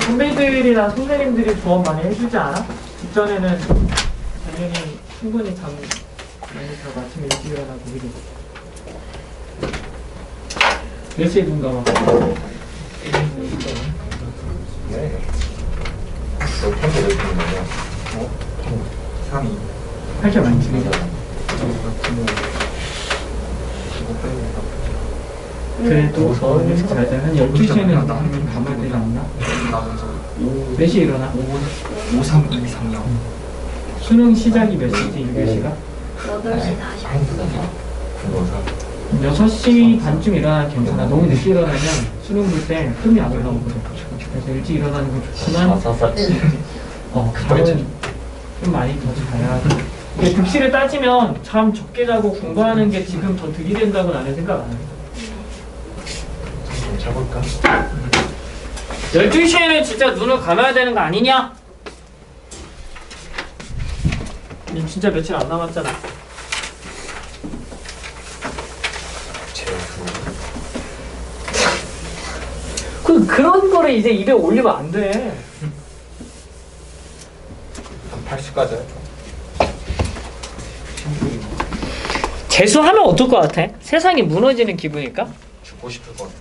선배들이나 선생님들이 조언 많이 해주지 않아? 직전에는 당연히 충분히 잠 많이 자고 아침에 일찍 일어나고 그지? 몇 시에 눈 감아? 네. 너 평소 몇 시인가요? 3위. 할게 많지. 그래도 일찍 잘 때 한 12시에는 밤을 때가 안 나? 몇 시에 일어나? 5, 3, 2, 3, 0. 수능 시작이 몇 시지? 1교시가? 8시 40분. 6시 반쯤 일어나면 괜찮아. 너무 늦게 일어나면 수능 볼 때 흠이 안 올라오거든. 그래서 일찍 일어나는 건 좋지만 잠은 좀 많이 더 자야 돼. 이게 득실을 따지면 잠 적게 자고 공부하는 게 지금 더 득이 된다고 나는 생각 안 해. 좀 자볼까? 12시에는 진짜 눈을 감아야 되는 거 아니냐? 니 진짜 며칠 안 남았잖아. 그런 거를 이제 입에 올리면 안 돼. 한 80까지 할까? 재수하면 어떨 것 같아? 세상이 무너지는 기분일까? 죽고 싶을 것 같아.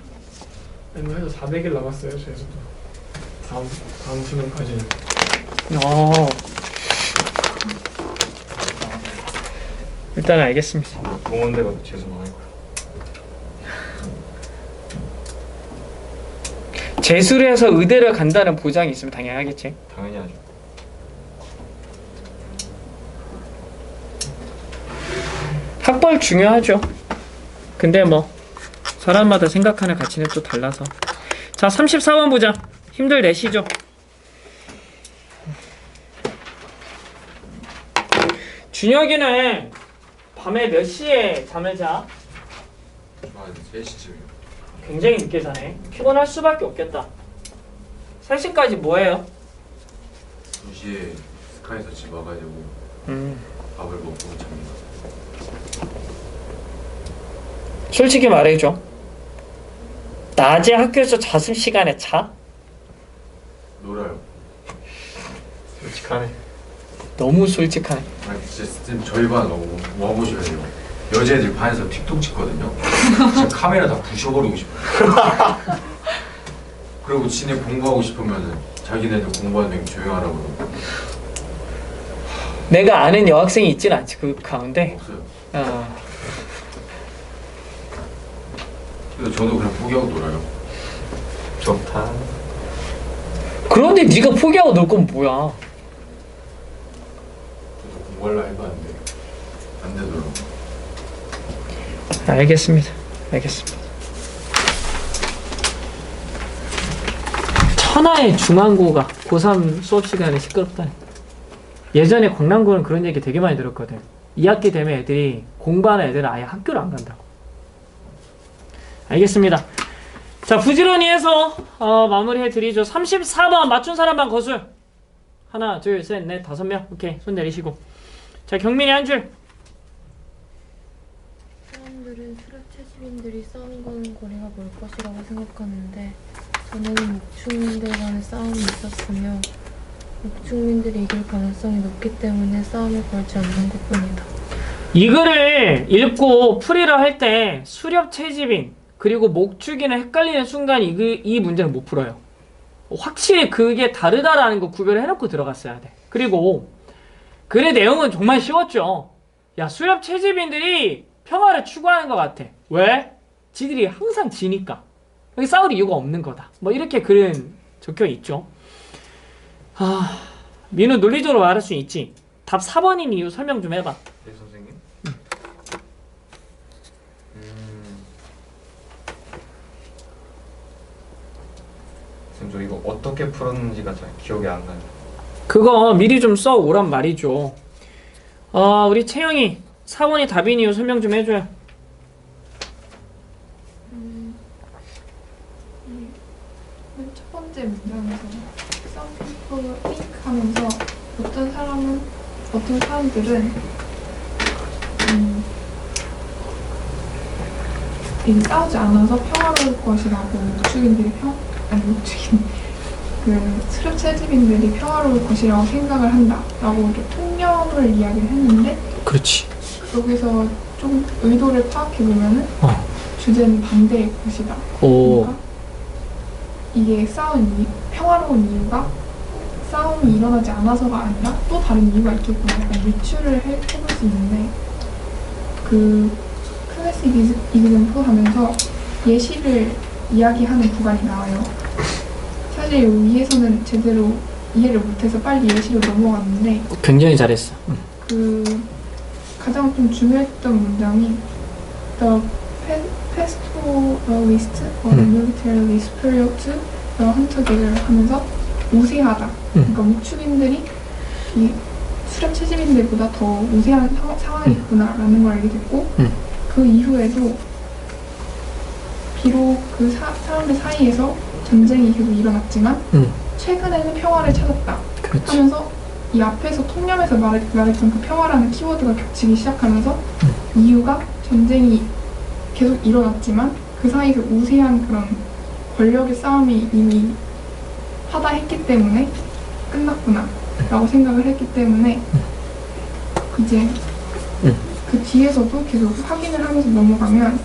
해서 400일 남았어요. 저희도 다음 수능까지는. 일단 알겠습니다. 동원대가 재수 많을 거야. 재수를 해서 의대를 간다는 보장이 있으면 당연히 하겠지. 당연히 하죠. 학벌 중요하죠. 근데 뭐 사람마다 생각하는 가치는 또 달라서. 자, 34번 보자. 힘들 내시죠. 준혁이는 밤에 몇 시에 잠을 자? 3시쯤이요. 굉장히 늦게 자네. 피곤할 수밖에 없겠다. 3시까지 뭐해요? 2시에 스카이에서 집 와가지고 밥을 먹고 잡니다. 솔직히 말해줘. 낮에 학교에서 자습 시간에 자? 놀아요. 솔직하네. 너무 솔직하네. 아니 진짜 쌤 저희 반 와보셔야 돼요. 여자애들 반에서 틱톡 찍거든요. 진짜 카메라 다 부셔버리고 싶어요. 그리고 지네 공부하고 싶으면은 자기네들 공부하는 게 조용하라고 그러고. 내가 아는 여학생이 있진 않지 그 가운데. 없어요. 그래서 저도 그냥 포기하고 놀아요. 좋다. 그런데 네가 포기하고 놀 건 뭐야? 저도 공부하려 해봤는데 안 되더라고. 알겠습니다. 천하의 중앙고가 고3 수업 시간에 시끄럽다니. 예전에 광남고는 그런 얘기 되게 많이 들었거든. 2학기 되면 애들이 공부하는 애들은 아예 학교를 안 간다고. 알겠습니다. 자, 부지런히 해서 마무리해 드리죠. 34번 맞춘 사람만 거술. 하나, 둘, 셋, 넷, 5명. 오케이, 손 내리시고. 자, 경민이 한 줄. 사람들은 수렵 채집인들이 싸운 거는 거리가 멀 것이라고 생각하는데 전에는 목축민들 간의 싸움이 있었으며 목축민들이 이길 가능성이 높기 때문에 싸움을 걸지 않는 것뿐이다. 이 글을 읽고 풀이를 할 때 수렵 채집인 그리고 목축이는 헷갈리는 순간 이 문제는 못 풀어요. 확실히 그게 다르다라는 거 구별을 해놓고 들어갔어야 돼. 그리고 글의 내용은 정말 쉬웠죠. 야, 수렵 채집인들이 평화를 추구하는 것 같아. 왜? 지들이 항상 지니까. 여기 싸울 이유가 없는 거다. 뭐 이렇게 글은 적혀 있죠. 민우 논리적으로 말할 수 있지. 답 4번인 이유 설명 좀 해봐. 네 선생님. 선생님 저 이거 어떻게 풀었는지가 잘 기억이 안 나요. 그거 미리 좀 써오란 말이죠. 우리 채영이 4번이 답인 이유 설명 좀 해줘요. 맨 첫 번째 문장에서 썸피플 핑크 하면서 어떤 사람들은 이게 싸우지 않아서 평화로울 것이라고 목축인들이 목축인 그 수렵 채집인들이 평화로울 것이라고 생각을 한다라고 이렇게 통념을 이야기를 했는데 그렇지. 여기서 좀 의도를 파악해 보면은 주제는 반대일 것이다. 오. 그러니까 이게 평화로운 이유가 싸움이 일어나지 않아서가 아니라 또 다른 이유가 있겠구나. 약간 유추를 해볼 수 있는데 그 클래식 이그젠플 하면서 예시를 이야기하는 구간이 나와요. 사실 위에서는 제대로 이해를 못해서 빨리 예시로 넘어갔는데 굉장히 잘했어. 그 가장 좀 중요했던 문장이 The pastoralist or militarily superior to the hunter-gatherer 하면서 우세하다. 그러니까 목축인들이 이 수렵 채집인들보다 더 우세한 상황이 있구나라는 걸 알게 됐고 그 이후에도 비록 그 사람들 사이에서 전쟁이 계속 일어났지만 최근에는 평화를 찾았다. 그렇지. 하면서 이 앞에서 통념에서 말했던 그 평화라는 키워드가 겹치기 시작하면서 이유가 전쟁이 계속 일어났지만 그 사이에서 우세한 그런 권력의 싸움이 이미 하다했기 때문에 끝났구나 라고 생각을 했기 때문에 이제 그 뒤에서도 계속 확인을 하면서 넘어가면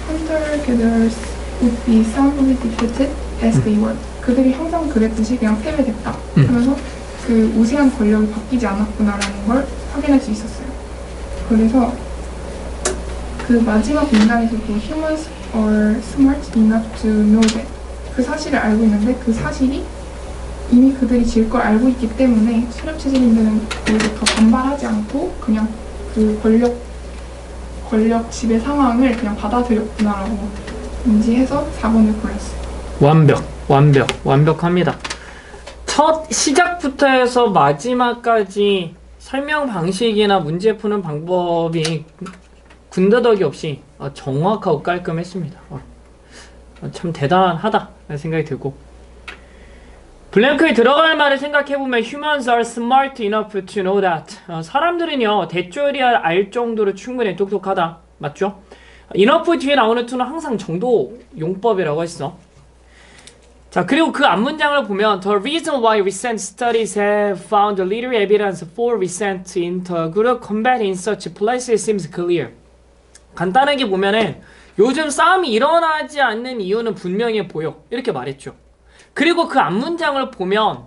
Hunter-gatherers would be soundly defeated as they were. 그들이 항상 그랬듯이 그냥 패배됐다 하면서 그 우세한 권력이 바뀌지 않았구나라는 걸 확인할 수 있었어요. 그래서 그 마지막 문장에서도 humans are smart enough to know that 그 사실을 알고 있는데 그 사실이 이미 그들이 질 걸 알고 있기 때문에 수렵 채집인들은 오히려 더 반발하지 않고 그냥 그 권력 지배 상황을 그냥 받아들였구나라고 인지해서 4번을 골랐어요. 완벽합니다. 첫 시작부터 해서 마지막까지 설명 방식이나 문제 푸는 방법이 군더더기 없이 정확하고 깔끔했습니다. 참 대단하다 라는 생각이 들고, 블랭크에 들어갈 말을 생각해보면 Humans are smart enough to know that. 사람들은요 대조리 알 정도로 충분히 똑똑하다. 맞죠? enough 뒤에 나오는 to는 항상 정도 용법이라고 했어. 자, 그리고 그 앞문장을 보면 The reason why recent studies have found little evidence for recent intergroup combat in such places seems clear. 간단하게 보면은 요즘 싸움이 일어나지 않는 이유는 분명해 보여. 이렇게 말했죠. 그리고 그 앞문장을 보면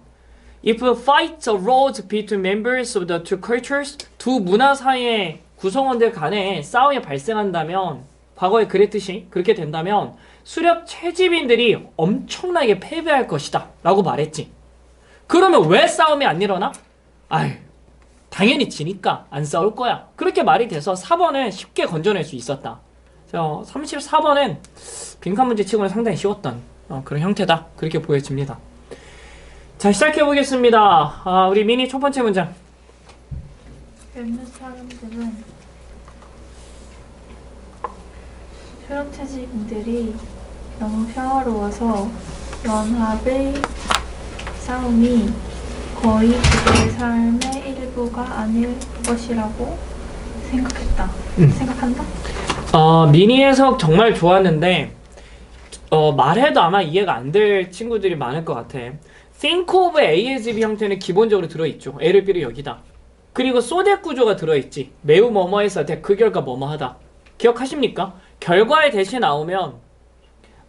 If fights arose between members of the two cultures, 두 문화 사이의 구성원들 간에 싸움이 발생한다면, 과거에 그랬듯이 그렇게 된다면 수렵 채집인들이 엄청나게 패배할 것이다 라고 말했지. 그러면 왜 싸움이 안 일어나? 아유, 당연히 지니까 안 싸울 거야. 그렇게 말이 돼서 4번은 쉽게 건져낼 수 있었다. 34번은 빈칸 문제 치고는 상당히 쉬웠던 그런 형태다. 그렇게 보여집니다. 자, 시작해 보겠습니다. 우리 미니 첫 번째 문장. 몇몇 사람들은 수렵 채집인들이 너무 평화로워서 연합의 싸움이 거의 그들의 삶의 일부가 아닐 것이라고 생각한다? 미니 해석 정말 좋았는데 말해도 아마 이해가 안 될 친구들이 많을 것 같아. Think of A as B 형태는 기본적으로 들어있죠. A를 B를 여기다. 그리고 so that 구조가 들어있지. 매우 뭐뭐해서 that 그 결과 뭐뭐하다. 기억하십니까? 결과에 대신 나오면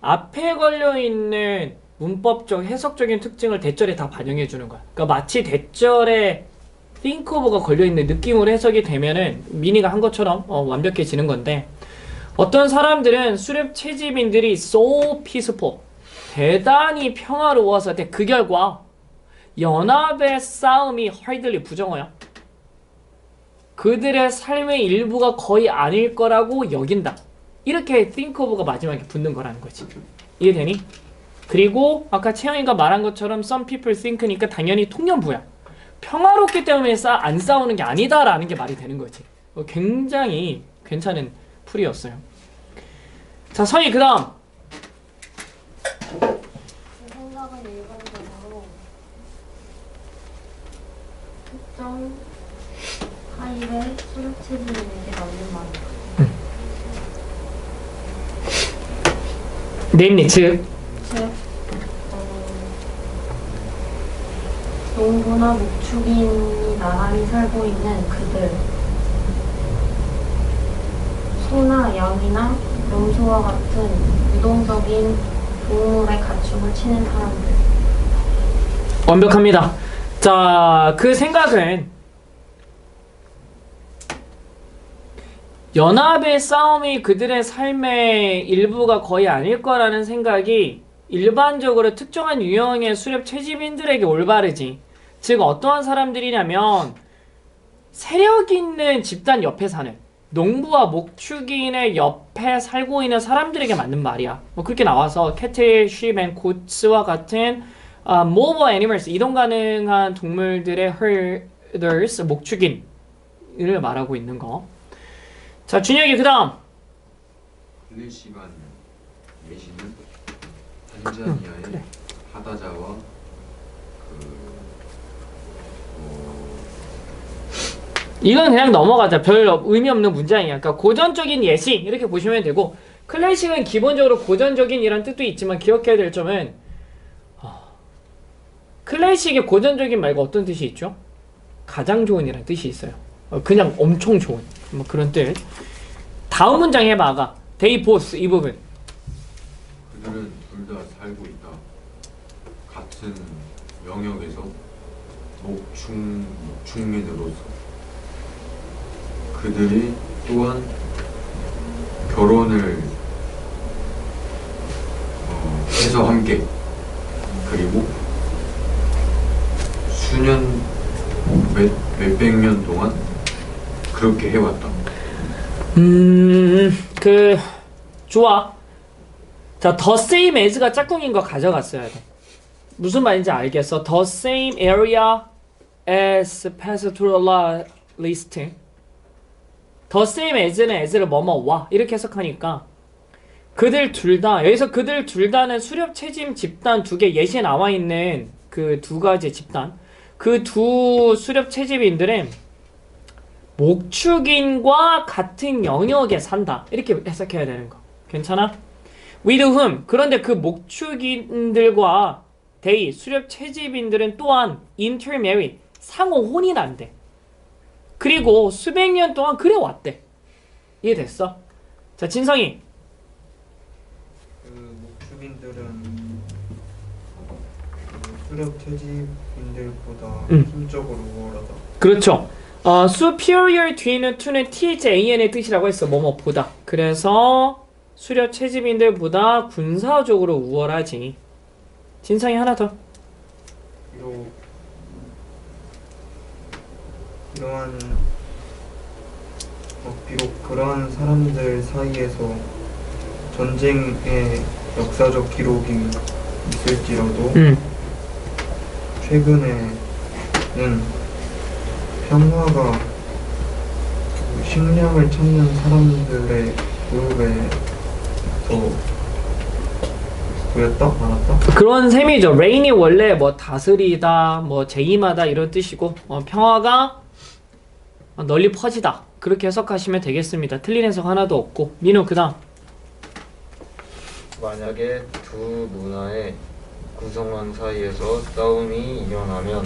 앞에 걸려있는 문법적, 해석적인 특징을 대절에 다 반영해주는 거야. 그러니까 마치 대절에 think of가 걸려있는 느낌으로 해석이 되면은 미니가 한 것처럼 완벽해지는 건데, 어떤 사람들은 수렵 채집인들이 so peaceful, 대단히 평화로워서 그 결과 연합의 싸움이 hardly 부정어야. 그들의 삶의 일부가 거의 아닐 거라고 여긴다. 이렇게 think of가 마지막에 붙는 거라는 거지. 이해되니? 그리고 아까 채영이가 말한 것처럼 some people think니까 당연히 통념부야. 평화롭기 때문에 안 싸우는 게 아니다라는 게 말이 되는 거지. 굉장히 괜찮은 풀이였어요. 자, 서희 그 다음. 제 생각은 일반적으로 특정 하일의 수렵 채집인들이 맞는 말이다. 네임니 즉 즉, 농부나 목축인이 나란히 살고 있는 그들, 소나 양이나 염소와 같은 유동적인 동물의 가축을 치는 사람들. 완벽합니다. 자, 그 생각은 연합의 싸움이 그들의 삶의 일부가 거의 아닐 거라는 생각이 일반적으로 특정한 유형의 수렵 채집인들에게 올바르지. 즉 어떠한 사람들이냐면 세력 있는 집단 옆에 사는 농부와 목축인의 옆에 살고 있는 사람들에게 맞는 말이야. 뭐 그렇게 나와서 캐틀, sheep, and goats와 같은 mobile animals, 이동 가능한 동물들의 herders, 목축인을 말하고 있는 거. 자, 준혁이 그 다음. 클래식한 예시는 탄자니아의 그래. 하다자와 이건 그냥 넘어가자. 별 의미 없는 문장이야. 그러니까 고전적인 예시 이렇게 보시면 되고, 클래식은 기본적으로 고전적인 이란 뜻도 있지만 기억해야 될 점은 클래식의 고전적인 말고 어떤 뜻이 있죠? 가장 좋은 이란 뜻이 있어요. 그냥 엄청 좋은 뭐 그런 뜻. 다음 문장 해봐. 아가 they both, 이 부분. 그들은 둘 다 살고 있다. 같은 영역에서 목축민으로서 그들이 또한 결혼을 해서 함께, 그리고 수년 몇백 년 동안 그렇게 해왔다. 좋아. 자, the same as가 짝꿍인 거 가져갔어야 돼. 무슨 말인지 알겠어? The same area as pastoralist. The same as는 as를 뭐뭐와 이렇게 해석하니까 그들 둘 다, 여기서 그들 둘 다는 수렵 채집 집단 두 개, 예시에 나와 있는 그 두 가지 집단, 그 두 수렵 채집인들은 목축인과 같은 영역에 산다, 이렇게 해석해야 되는 거. 괜찮아? with whom, 그런데 그 목축인들과 they, 수렵 채집인들은 또한 intermarry, 상호 혼이 난대. 그리고 수백 년 동안 그래 왔대. 이해됐어? 자, 진성이. 그 목축인들은 수렵 채집인들보다 힘적으로 우월하다. 그렇죠. superior 뒤에는 to는 than의 뜻이라고 했어. 뭐뭐보다. 그래서 수렵 채집인들보다 군사적으로 우월하지. 진성이 하나 더. 비록 그러한 사람들 사이에서 전쟁의 역사적 기록이 있을지라도 최근에는 평화가 식량을 찾는 사람들의 그룹에서 보였다? 많았다? 그런 셈이죠. reign이 원래 뭐 다스리다, 뭐 재임하다 이런 뜻이고, 평화가 널리 퍼지다, 그렇게 해석하시면 되겠습니다. 틀린 해석 하나도 없고. 민호 그 다음. 만약에 두 문화의 구성원 사이에서 싸움이 일어나면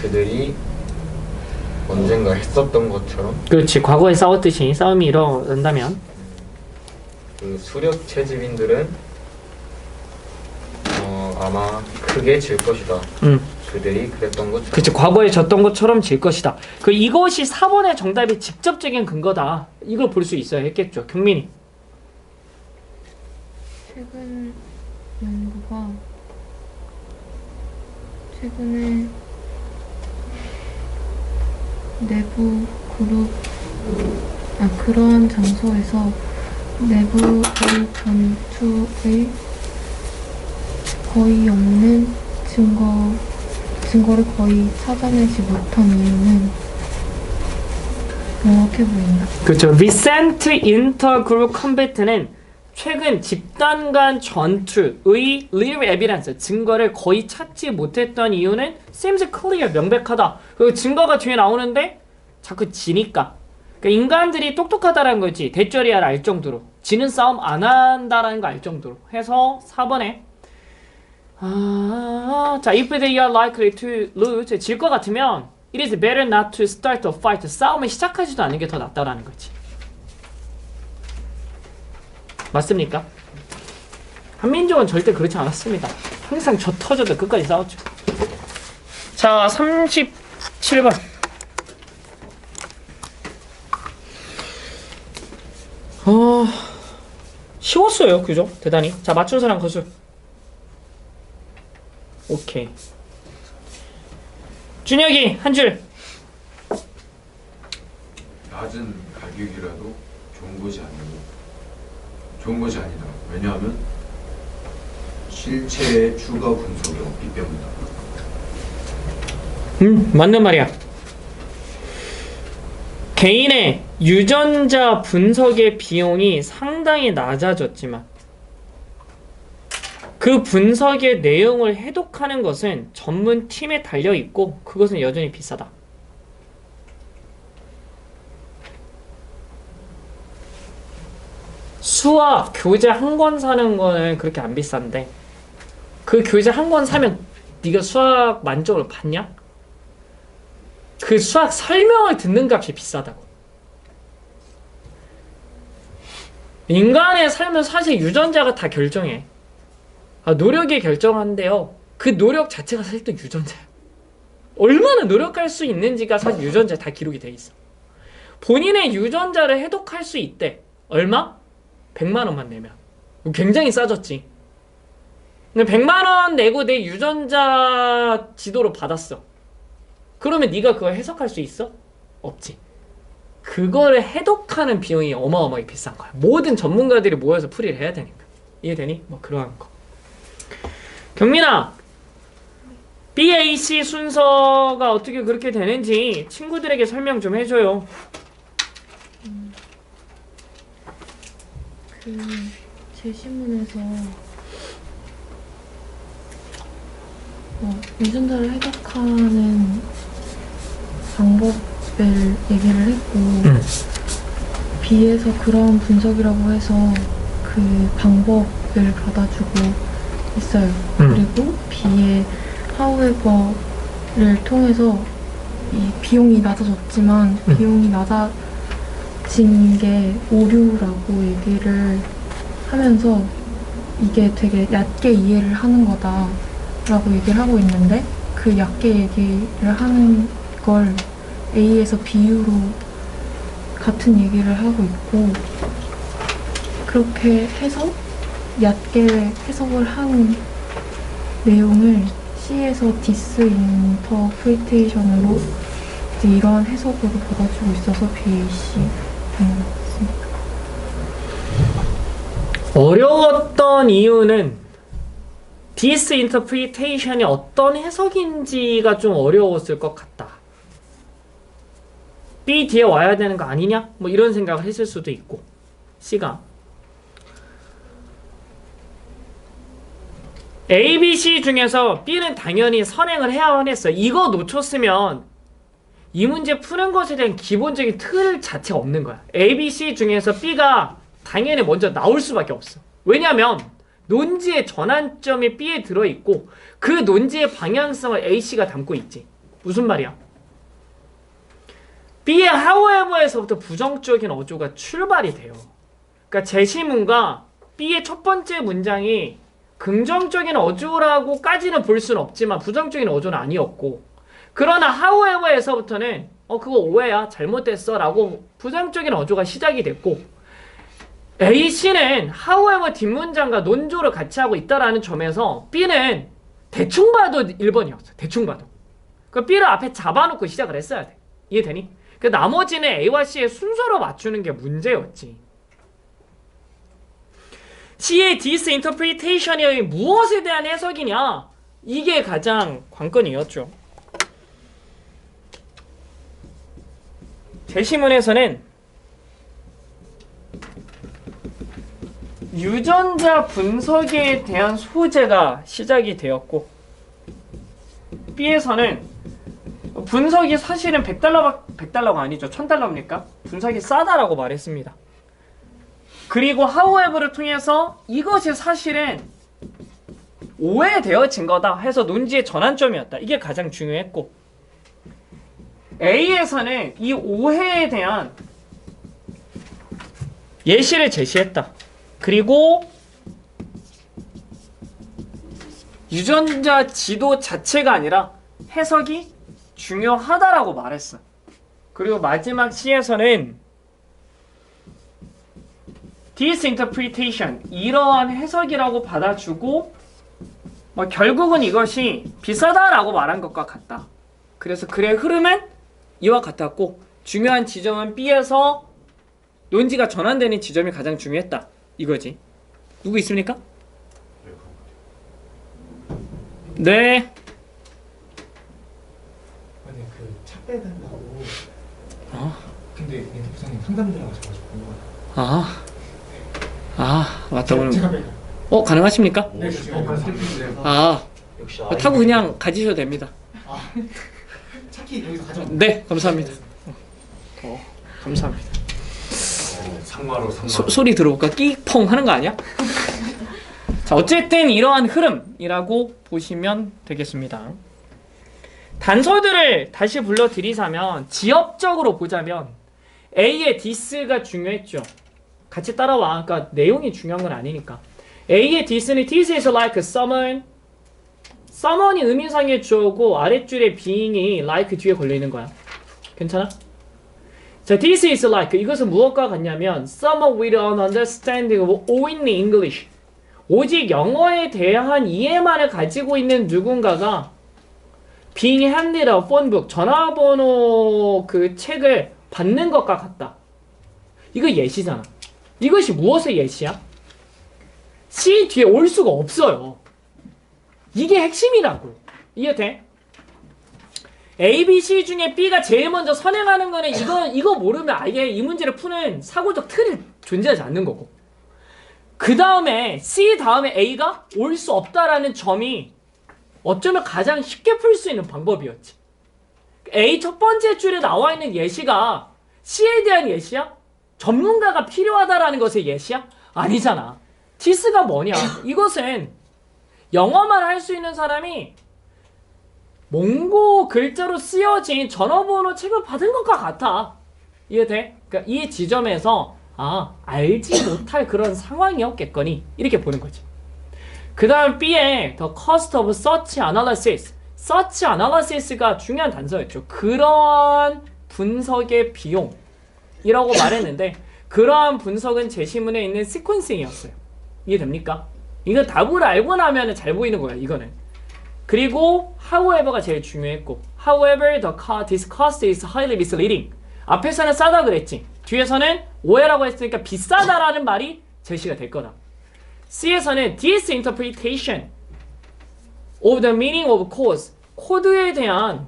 그들이 언젠가 했었던 것처럼, 그렇지, 과거에 싸웠듯이 싸움이 일어난다면 그 수렵 채집인들은 아마 크게 질 것이다. 그들이 그랬던 것처럼. 그치, 과거에 졌던 것처럼 질 것이다. 이것이 4번의 정답의 직접적인 근거다, 이걸 볼 수 있어야 했겠죠. 경민이. 최근 연구가 최근에 내부 그룹 그러한 장소에서 내부의 전투의 거의 없는 증거를 거의 찾아내지 못한 이유는 명확해 보인다. 그렇죠. recent intergroup combat는 최근 집단 간 전투의 real evidence, 증거를 거의 찾지 못했던 이유는 seems clear, 명백하다. 그 증거가 뒤에 나오는데 자꾸 지니까. 그러니까 인간들이 똑똑하다라는 거지. 대쩌리야를 알 정도로. 지는 싸움 안 한다라는 거 알 정도로 해서 4번에 자, if they are likely to lose, 질 것 같으면 it is better not to start a fight. 싸움을 시작하지도 않는 게 더 낫다라는 거지. 맞습니까? 한민족은 절대 그렇지 않았습니다. 항상 저 터져도 끝까지 싸웠죠. 자, 37번. 쉬웠어요. 그죠? 대단히. 자, 맞춘 사람 거수. 오케이. 준혁이 한 줄. 낮은 가격이라도 좋은 것이 아니다. 왜냐하면 실체의 추가 분석이 없기 때문이다. 맞는 말이야. 개인의 유전자 분석의 비용이 상당히 낮아졌지만 그 분석의 내용을 해독하는 것은 전문 팀에 달려 있고 그것은 여전히 비싸다. 수학 교재 한 권 사는 거는 그렇게 안 비싼데 그 교재 한 권 사면 네가 수학 만점을 받냐? 그 수학 설명을 듣는 값이 비싸다고. 인간의 삶은 사실 유전자가 다 결정해. 노력이 결정한데요. 그 노력 자체가 사실 또 유전자야. 얼마나 노력할 수 있는지가 사실 유전자에 다 기록이 돼 있어. 본인의 유전자를 해독할 수 있대. 얼마? 100만 원만 내면. 굉장히 싸졌지. 근데 100만 원 내고 내 유전자 지도를 받았어. 그러면 네가 그걸 해석할 수 있어? 없지. 그거를 해독하는 비용이 어마어마하게 비싼 거야. 모든 전문가들이 모여서 풀이를 해야 되니까. 이해되니? 뭐 그러한 거. 경민아, BAC 순서가 어떻게 그렇게 되는지 친구들에게 설명 좀 해줘요. 그 제시문에서 유전자를 해독하는 방법을 얘기를 했고 B에서 그런 분석이라고 해서 그 방법을 받아주고 있어요. 그리고 B의 however를 통해서 이 비용이 낮아졌지만 비용이 낮아진 게 오류라고 얘기를 하면서 이게 되게 얕게 이해를 하는 거다 라고 얘기를 하고 있는데 그 얕게 얘기를 하는 걸 A에서 B로 같은 얘기를 하고 있고 그렇게 해서 얕게 해석을 한 내용을 C에서 디스인터프리테이션으로 이러한 해석으로 받아주고 있어서 BAC 되는 것 같습니다. 어려웠던 이유는 디스인터프리테이션이 어떤 해석인지가 좀 어려웠을 것 같다. B 뒤에 와야 되는 거 아니냐? 뭐 이런 생각을 했을 수도 있고 C가 A, B, C 중에서 B는 당연히 선행을 해야만 했어요. 이거 놓쳤으면 이 문제 푸는 것에 대한 기본적인 틀 자체가 없는 거야. A, B, C 중에서 B가 당연히 먼저 나올 수밖에 없어. 왜냐면 논지의 전환점이 B에 들어있고 그 논지의 방향성을 A, C가 담고 있지. 무슨 말이야? B의 however에서부터 부정적인 어조가 출발이 돼요. 그러니까 제시문과 B의 첫 번째 문장이 긍정적인 어조라고까지는 볼 수는 없지만 부정적인 어조는 아니었고 그러나 however에서부터는 그거 오해야 잘못됐어 라고 부정적인 어조가 시작이 됐고 A, C는 however 뒷문장과 논조를 같이 하고 있다라는 점에서 B는 대충 봐도 1번이었어. 대충 봐도. 그 B를 앞에 잡아놓고 시작을 했어야 돼. 이해되니? 그 나머지는 A와 C의 순서로 맞추는 게 문제였지. C의 디스인터프리테이션이 무엇에 대한 해석이냐? 이게 가장 관건이었죠. 제시문에서는 유전자 분석에 대한 소재가 시작이 되었고 B에서는 분석이 사실은 100달러가 아니죠. 1000달러입니까? 분석이 싸다라고 말했습니다. 그리고 however를 통해서 이것이 사실은 오해되어진 거다 해서 논지의 전환점이었다. 이게 가장 중요했고, A에서는 이 오해에 대한 예시를 제시했다. 그리고 유전자 지도 자체가 아니라 해석이 중요하다라고 말했어. 그리고 마지막 C에서는 this interpretation, 이러한 해석이라고 받아주고 결국은 이것이 비싸다라고 말한 것과 같다. 그래서 글의 흐름은 이와 같았고 중요한 지점은 B에서 논지가 전환되는 지점이 가장 중요했다. 이거지. 누구 있습니까? 네. 아니 그차 빼달라고. 근데 얘네 부장님 상담 들어가셔가지고. 맞다. 오늘 제가 빼요. 가능하십니까? 네, 역시 타고 그냥 가지셔도 됩니다. 차키 여기서 가져. 네, 감사합니다. 감사합니다. 상마로 소리 들어볼까? 끼펑 하는 거 아니야? 자, 어쨌든 이러한 흐름이라고 보시면 되겠습니다. 단서들을 다시 불러드리자면 지역적으로 보자면 A의 this가 중요했죠. 같이 따라와. 그러니까 내용이 중요한 건 아니니까. A의 this는 this is like someone. someone이 의미상의 주어고 아랫줄에 being이 like 뒤에 걸려있는 거야. 괜찮아? 자, this is like 이것은 무엇과 같냐면 someone with an understanding of only English. 오직 영어에 대한 이해만을 가지고 있는 누군가가 being handed a phone book, 전화번호 그 책을 받는 것과 같다. 이거 예시잖아. 이것이 무엇의 예시야? C 뒤에 올 수가 없어요. 이게 핵심이라고. 이해돼? A, B, C 중에 B가 제일 먼저 선행하는 거는 이거 모르면 아예 이 문제를 푸는 사고적 틀이 존재하지 않는 거고. 그 다음에 C 다음에 A가 올 수 없다라는 점이 어쩌면 가장 쉽게 풀 수 있는 방법이었지. A 첫 번째 줄에 나와 있는 예시가 C에 대한 예시야? 전문가가 필요하다라는 것의 예시야? 아니잖아. this가 뭐냐? 이것은 영어만 할 수 있는 사람이 몽고 글자로 쓰여진 전화번호 책을 받은 것과 같아. 이해돼? 그러니까 이 지점에서 알지 못할 그런 상황이었겠거니 이렇게 보는 거지. 그 다음 B에 the cost of search analysis. search analysis가 중요한 단서였죠. 그러한 분석의 비용이라고 말했는데 그러한 분석은 제시문에 있는 시퀀싱이었어요. 이해됩니까? 이거 답을 알고 나면 잘 보이는 거야, 이거는. 그리고 however가 제일 중요했고 however this cost is highly misleading. 앞에서는 싸다 그랬지. 뒤에서는 오해라고 했으니까 비싸다라는 말이 제시가 될 거다. C에서는 this interpretation of the meaning of cause. 코드에 대한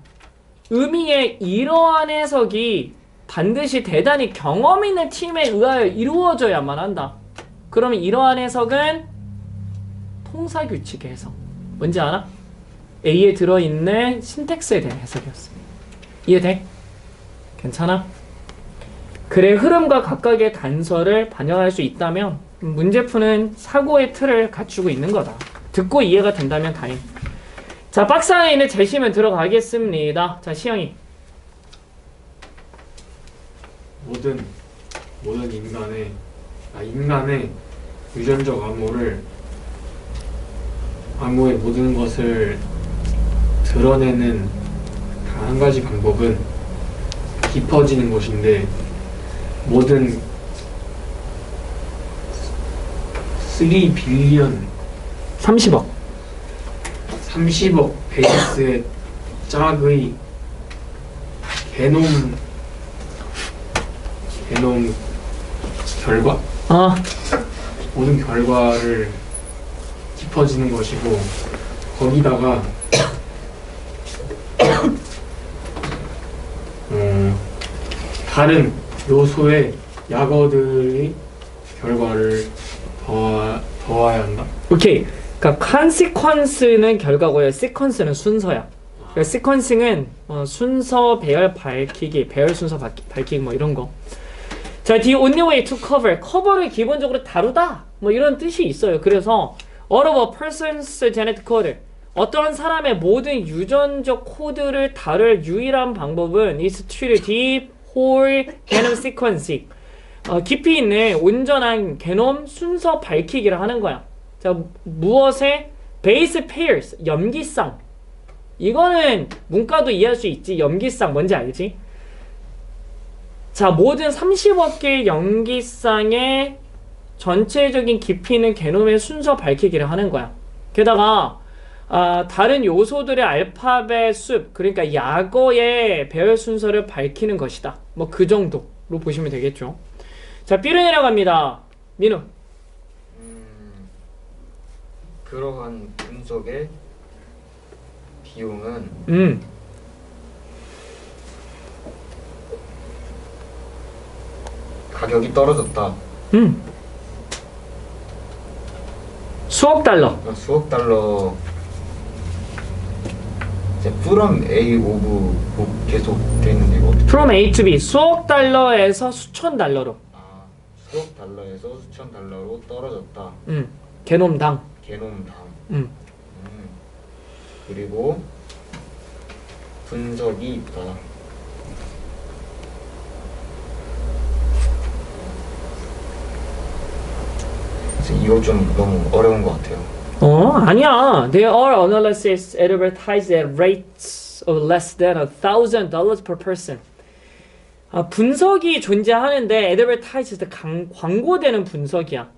의미의 이러한 해석이 반드시 대단히 경험 있는 팀에 의하여 이루어져야만 한다. 그러면 이러한 해석은 통사규칙의 해석. 뭔지 알아? A에 들어있는 신텍스에 대한 해석이었어. 이해돼? 괜찮아? 글의 흐름과 각각의 단서를 반영할 수 있다면 문제 푸는 사고의 틀을 갖추고 있는 거다. 듣고 이해가 된다면 다행. 자, 박스 안에 있는 제시문 들어가겠습니다. 자, 시영이. 모든 인간의 유전적 암호의 모든 것을 드러내는 단 한 가지 방법은 깊어지는 것인데 모든 3빌리언 30억 30억 베이스의 짝의 게놈 결과 모든 결과를 깊어지는 것이고 거기다가 다른 요소의 약어들의 결과를 더해야 한다. 오케이. 그러니까 consequence는 결과고요. sequence는 순서야. 그러니까 sequencing은 순서 배열 밝히기, 배열 순서 밝히기 뭐 이런 거. 자, the only way to cover. 커버를 기본적으로 다루다. 뭐 이런 뜻이 있어요. 그래서 All of a person's genetic code. 어떤 사람의 모든 유전적 코드를 다룰 유일한 방법은 is to deep whole genome sequencing. 깊이 있는 온전한 게놈 순서 밝히기를 하는 거야. 자, 무엇에? base pairs, 염기쌍. 이거는 문과도 이해할 수 있지. 염기쌍 뭔지 알지? 자, 모든 30억 개의 염기쌍의 전체적인 깊이 있는 게놈의 순서 밝히기를 하는 거야. 게다가 다른 요소들의 알파벳 숲, 그러니까 약어의 배열 순서를 밝히는 것이다. 뭐 그 정도로 보시면 되겠죠. 자, B로 내려갑니다. 민우. 그러한 분석의 비용은 가격이 떨어졌다. 수억 달러. 수억 달러. 이제 from A 오브 계속 돼 있는데 이거 어떻게? From A to B. 수억 달러에서 수천 달러로. 수억 달러에서 수천 달러로 떨어졌다. 게놈당. 게놈당. 그리고 분석이 있다. 이거 좀 너무 어려운 것 같아요. 아니야. There are analyses advertised at rates of less than $1,000 per person. 분석이 존재하는데 advertised 광고되는 분석이야.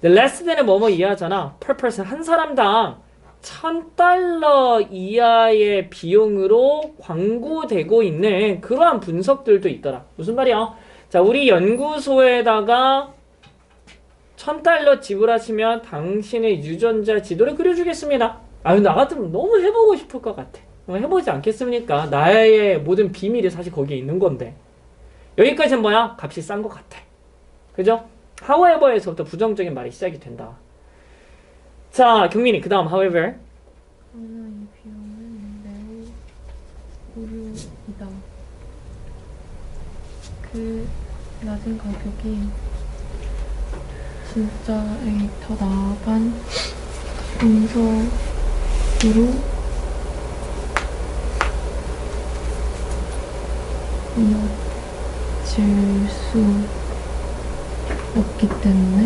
less than은 뭐뭐 이하잖아. per person 한 사람당 $1,000 이하의 비용으로 광고되고 있는 그러한 분석들도 있더라. 무슨 말이야? 자, 우리 연구소에다가 $1,000 지불하시면 당신의 유전자 지도를 그려주겠습니다. 나 같으면 너무 해보고 싶을 것 같아. 해보지 않겠습니까? 나의 모든 비밀이 사실 거기에 있는 건데. 여기까지는 뭐야? 값이 싼 것 같아. 그죠? however에서부터 부정적인 말이 시작이 된다. 자, 경민이 그 다음 however. 그러나 이 비용은 매우 고르이다. 그 낮은 가격이 진짜에 더 나아간 분석으로 이어질 수 없기 때문에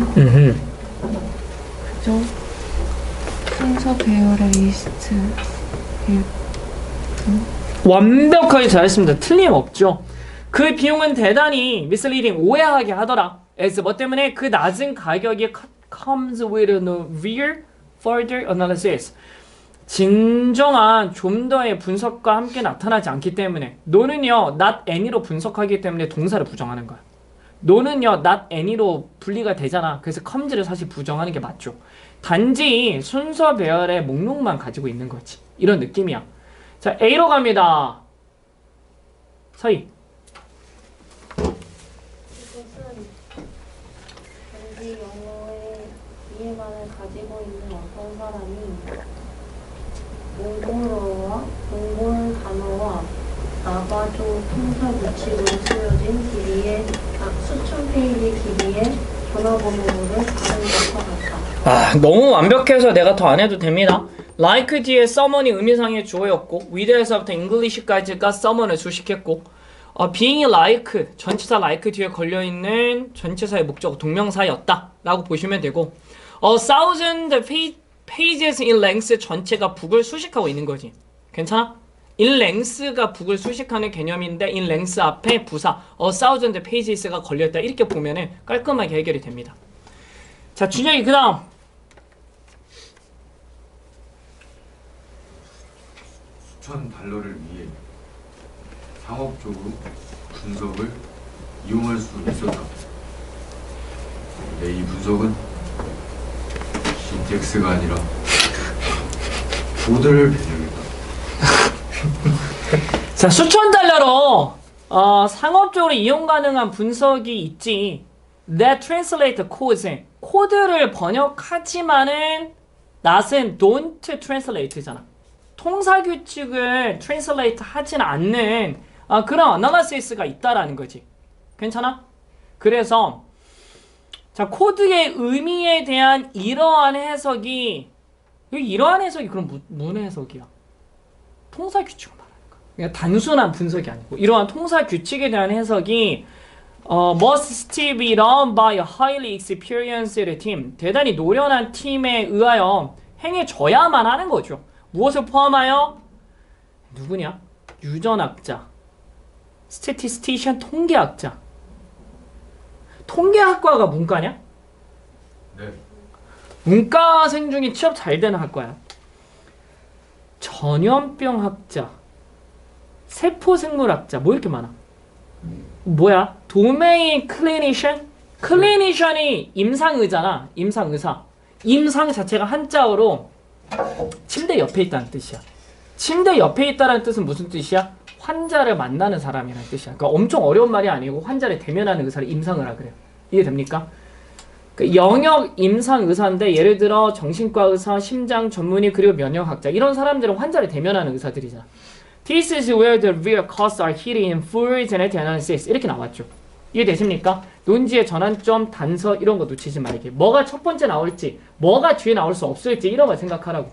그저 순서 배열의 리스트일 뿐. 완벽하게 잘했습니다. 틀림없죠. 그 비용은 대단히 misleading, 오해하게 하더라. as 뭐 때문에 그 낮은 가격이 comes with no real further analysis. 진정한 좀 더의 분석과 함께 나타나지 않기 때문에 노는요 not any로 분석하기 때문에 동사를 부정하는 거야. 노는요 not any로 분리가 되잖아. 그래서 comes를 사실 부정하는 게 맞죠. 단지 순서 배열의 목록만 가지고 있는 거지. 이런 느낌이야. 자, A로 갑니다. 서희. 이것은 단지 영어의 이해만을 가지고 있는 어떤 사람이 몽골 단어와 나바조 통사 규칙으로 쓰여진 길이의 수천 페이지 길이의 전화번호를 다른 것과 같다. 너무 완벽해서 내가 더 안 해도 됩니다. like 뒤에 someone이 의미상의 주어였고 with에서부터 English까지가 someone을 수식했고 being like 전치사 like 뒤에 걸려있는 전치사의 목적 동명사였다 라고 보시면 되고 1,000 pages in length 전체가 북을 수식하고 있는 거지. 괜찮아? in length가 북을 수식하는 개념인데 in length 앞에 부사 1,000 pages가 걸려있다 이렇게 보면은 깔끔하게 해결이 됩니다. 자, 준혁이 그 다음. $1,000를 위해 상업적으로 분석을 이용할 수 있었다. 근데 이 분석은 신텍스가 아니라 코드를 변형했다. 자, 수천 달러로 상업적으로 이용 가능한 분석이 있지. That translate codes. 코드를 번역하지만은 not은 don't translate잖아. 통사 규칙을 translate 하진 않는 그런 analysis가 있다라는 거지. 괜찮아? 그래서 자, 코드의 의미에 대한 이러한 해석이 그럼 무슨 해석이야? 통사 규칙을 말하는 거야. 그러니까 단순한 분석이 아니고 이러한 통사 규칙에 대한 해석이 must still be run by a highly experienced team. 대단히 노련한 팀에 의하여 행해져야만 하는 거죠. 무엇을 포함하여? 누구냐? 유전학자, 스태티스티션, 통계학자. 통계학과가 문과냐? 네. 문과생 중에 취업 잘 되는 학과야. 전염병학자, 세포생물학자, 뭐 이렇게 많아? 뭐야? 도메인 클리니션? 클리니션이 임상의자나 임상의사. 임상 자체가 한자어로 침대 옆에 있다는 뜻이야. 침대 옆에 있다는 뜻은 무슨 뜻이야? 환자를 만나는 사람이라는 뜻이야. 그러니까 엄청 어려운 말이 아니고 환자를 대면하는 의사를 임상의라 그래요. 이해됩니까? 그 영역 임상 의사인데 예를 들어 정신과 의사, 심장 전문의 그리고 면역학자 이런 사람들은 환자를 대면하는 의사들이잖아. This is where the real costs are hidden in full genetic analysis. 이렇게 나왔죠. 이해되십니까? 논지의 전환점, 단서 이런 거 놓치지 말게. 뭐가 첫 번째 나올지, 뭐가 뒤에 나올 수 없을지 이런 거 생각하라고.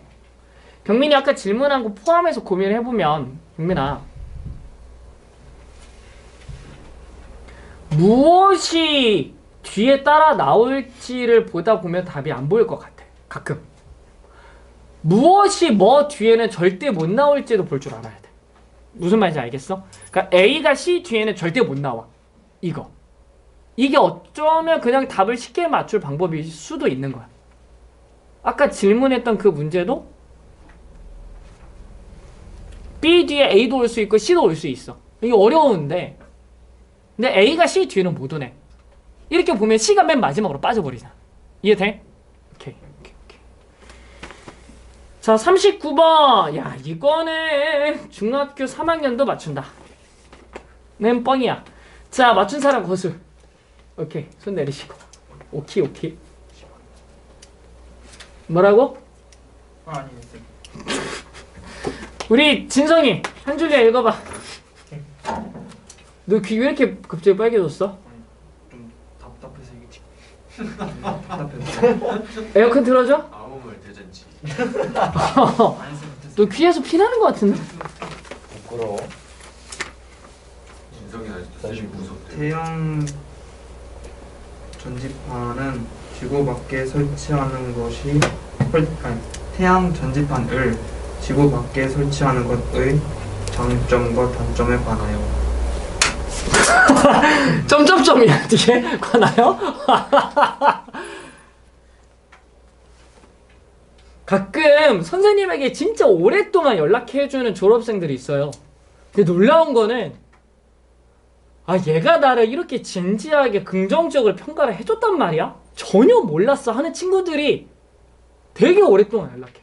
경민이 아까 질문한 거 포함해서 고민을 해보면 경민아 무엇이 뒤에 따라 나올지를 보다 보면 답이 안 보일 것 같아. 가끔. 무엇이 뭐 뒤에는 절대 못 나올지도 볼 줄 알아야 돼. 무슨 말인지 알겠어? 그러니까 A가 C 뒤에는 절대 못 나와. 이거. 이게 어쩌면 그냥 답을 쉽게 맞출 방법일 수도 있는 거야. 아까 질문했던 그 문제도 B 뒤에 A도 올 수 있고 C도 올 수 있어. 이게 어려운데 근데 A가 C 뒤에는 못 오네. 이렇게 보면 C가 맨 마지막으로 빠져버리잖아. 이해돼? 오케이. 자, 39번. 야, 이거는 중학교 3학년도 맞춘다. 는 뻥이야. 자, 맞춘 사람 거수. 오케이, 손 내리시고. 오케이. 뭐라고? 아니, 우리 진성이, 한 줄리아 읽어봐. 너 귀 왜 이렇게 갑자기 빨개졌어? 좀 답답해서 이게 에어컨 틀어줘? 아무물 대잔치. 너 귀에서 피나는 것 같은데? 부끄러워. 진성이 아직도 쌤이 무섭대. 태양 전지판은 지구 밖에 설치하는 것이 태양 전지판을 지구 밖에 설치하는 것의 장점과 단점에 관하여. 점점점이야 뒤에 관하여? 가끔 선생님에게 진짜 오랫동안 연락해주는 졸업생들이 있어요. 근데 놀라운 거는 얘가 나를 이렇게 진지하게 긍정적으로 평가를 해줬단 말이야? 전혀 몰랐어 하는 친구들이 되게 오랫동안 연락해.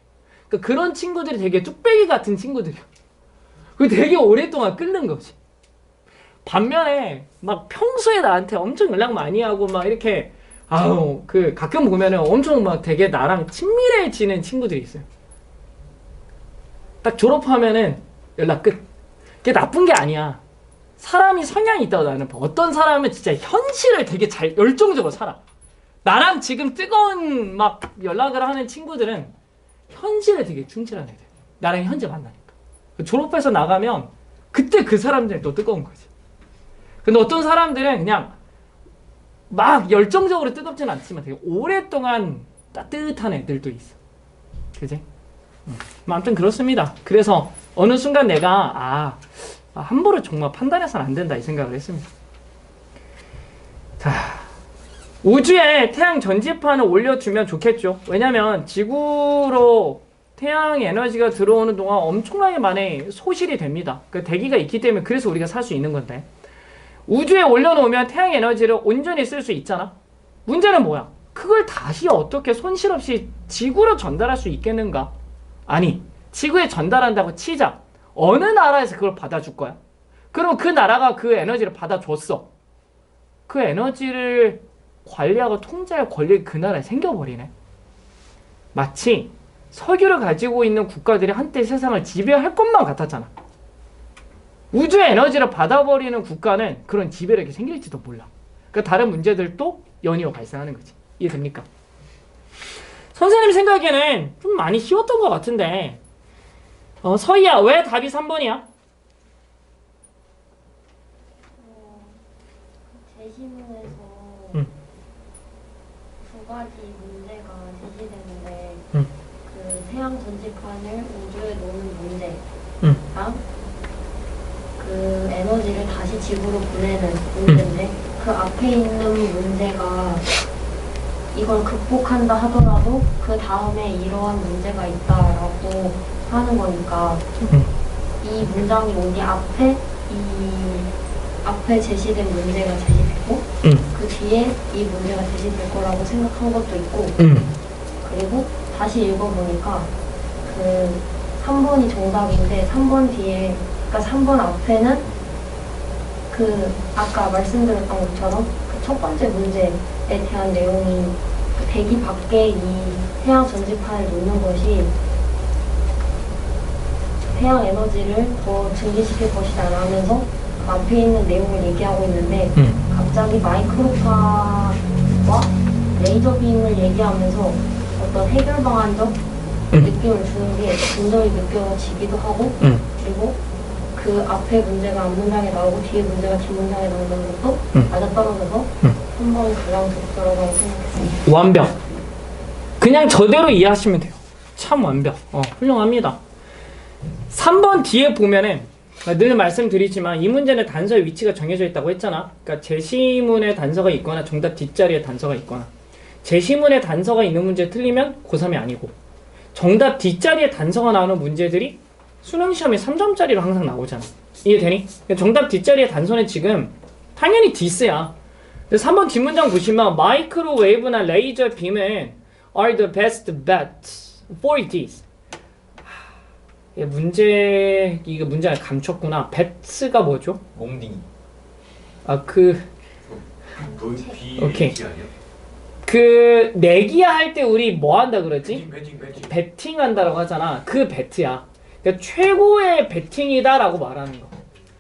그러니까 그런 친구들이 되게 뚝배기 같은 친구들이야. 그 되게 오랫동안 끓는 거지. 반면에 막 평소에 나한테 엄청 연락 많이 하고 막 이렇게 가끔 보면은 엄청 막 되게 나랑 친밀해지는 친구들이 있어요. 딱 졸업하면은 연락 끝. 그게 나쁜 게 아니야. 사람이 성향이 있다고 나는 봐. 어떤 사람은 진짜 현실을 되게 잘 열정적으로 살아. 나랑 지금 뜨거운 막 연락을 하는 친구들은 현실에 되게 충실한 애들. 나랑 현재 만나니까. 졸업해서 나가면 그때 그 사람들이 또 뜨거운 거지. 근데 어떤 사람들은 그냥 막 열정적으로 뜨겁지는 않지만 되게 오랫동안 따뜻한 애들도 있어. 그지? 아무튼 그렇습니다. 그래서 어느 순간 내가 함부로 정말 판단해서는 안 된다 이 생각을 했습니다. 자, 우주에 태양 전지판을 올려주면 좋겠죠. 왜냐면 지구로 태양 에너지가 들어오는 동안 엄청나게 많이 소실이 됩니다. 그 대기가 있기 때문에 그래서 우리가 살 수 있는 건데 우주에 올려놓으면 태양 에너지를 온전히 쓸 수 있잖아. 문제는 뭐야? 그걸 다시 어떻게 손실 없이 지구로 전달할 수 있겠는가? 아니, 지구에 전달한다고 치자. 어느 나라에서 그걸 받아줄 거야? 그럼 그 나라가 그 에너지를 받아줬어. 그 에너지를 관리하고 통제할 권리가 그 나라에 생겨버리네. 마치 석유를 가지고 있는 국가들이 한때 세상을 지배할 것만 같았잖아. 우주의 에너지를 받아버리는 국가는 그런 지배력이 생길지도 몰라. 그 다른 문제들도 연이어 발생하는 거지. 이해됩니까? 선생님 생각에는 좀 많이 쉬웠던 것 같은데 서희야 왜 답이 3번이야? 제시문에서 응. 두 가지 문제가 제시되는데 응. 그 태양 전지판을 우주에 놓는 문제랑 응. 그 에너지를 다시 지구로 보내는 문제인데 그 앞에 있는 문제가 이걸 극복한다 하더라도 그 다음에 이러한 문제가 있다라고 하는 거니까 이 문장이 오기 앞에 앞에 제시된 문제가 제시되고 그 뒤에 이 문제가 제시될 거라고 생각한 것도 있고 그리고 다시 읽어보니까 그 3번이 정답인데 3번 뒤에 그러니까 3번 앞에는 그 아까 말씀드렸던 것처럼 그 첫 번째 문제에 대한 내용이 그 대기 밖에 이 태양 전지판을 놓는 것이 태양 에너지를 더 증기시킬 것이다 라면서 그 앞에 있는 내용을 얘기하고 있는데 갑자기 마이크로파와 레이저 빔을 얘기하면서 어떤 해결 방안적 느낌을 주는 게 분명히 느껴지기도 하고 그리고 그 앞에 문제가 앞문장에 나오고 뒤에 문제가 뒷문장에 나오는 것도 맞아떨어져서 한번 가장 적절하다고 생각했습니다. 완벽. 그냥 저대로 이해하시면 돼요. 참 완벽. 훌륭합니다. 3번 뒤에 보면은 늘 말씀드리지만 이 문제는 단서의 위치가 정해져 있다고 했잖아. 그러니까 제시문에 단서가 있거나 정답 뒷자리에 단서가 있거나 제시문에 단서가 있는 문제 틀리면 고3이 아니고 정답 뒷자리에 단서가 나오는 문제들이 수능시험에 3점짜리로 항상 나오잖아. 이해되니? 정답 뒷자리에 단서는 지금 당연히 디스야. 그래서 3번 뒷문장 보시면 마이크로웨이브나 레이저 빔은 are the best bets for this. 이거 문제가 감췄구나. bets가 뭐죠? 몽딩이. 오케이. 그 내기야 할 때 우리 뭐 한다 그러지? 배팅. 배팅 한다라고 하잖아. 그 배트야. 그러니까 최고의 배팅이다라고 말하는 거.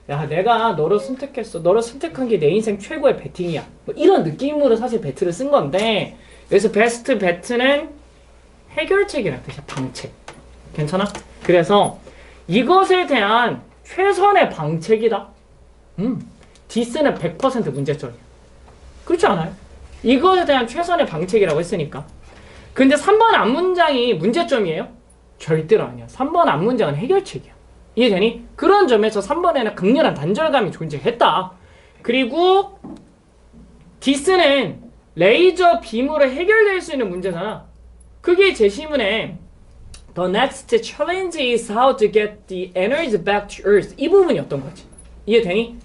야, 내가 너를 선택했어. 너를 선택한 게 내 인생 최고의 배팅이야. 뭐 이런 느낌으로 사실 배트를 쓴 건데 여기서 베스트 배트는 해결책이라는 뜻이야. 방책. 괜찮아? 그래서 이것에 대한 최선의 방책이다. 디스는 100% 문제점이야. 그렇지 않아요? 이것에 대한 최선의 방책이라고 했으니까. 근데 3번 앞문장이 문제점이에요? 절대로 아니야. 3번 앞문장은 해결책이야. 이해되니? 그런 점에서 3번에는 강렬한 단절감이 존재했다. 그리고 디스는 레이저 빔으로 해결될 수 있는 문제잖아. 그게 제시문에 The next challenge is how to get the energy back to Earth. 이 부분이었던 거지. 이해되니?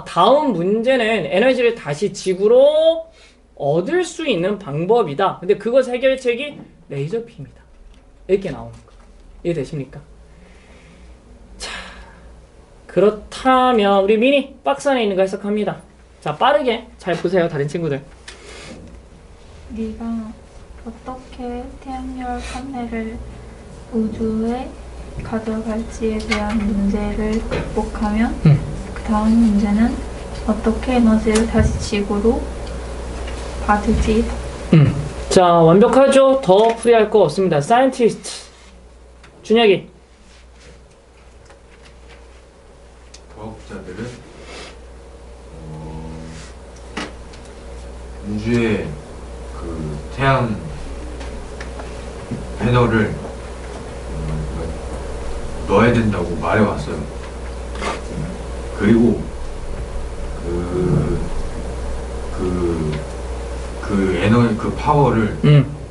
다음 문제는 에너지를 다시 지구로 얻을 수 있는 방법이다. 근데 그것 해결책이 레이저 빔이다. 이렇게 나오는 거. 이해되십니까? 자, 그렇다면 우리 미니 박스 안에 있는 거 해석합니다. 자, 빠르게 잘 보세요, 다른 친구들. 네가 어떻게 태양열 판넬을 우주에 가져갈지에 대한 문제를 극복하면 그 다음 문제는 어떻게 에너지를 다시 지구로 받을지. 자, 완벽하죠? 더 풀이할 거 없습니다. 사이언티스트 준혁이. 과학자들은 우주에 그 태양 패널을 넣어야 된다고 말해왔어요. 그리고 그 에너지, 그 파워를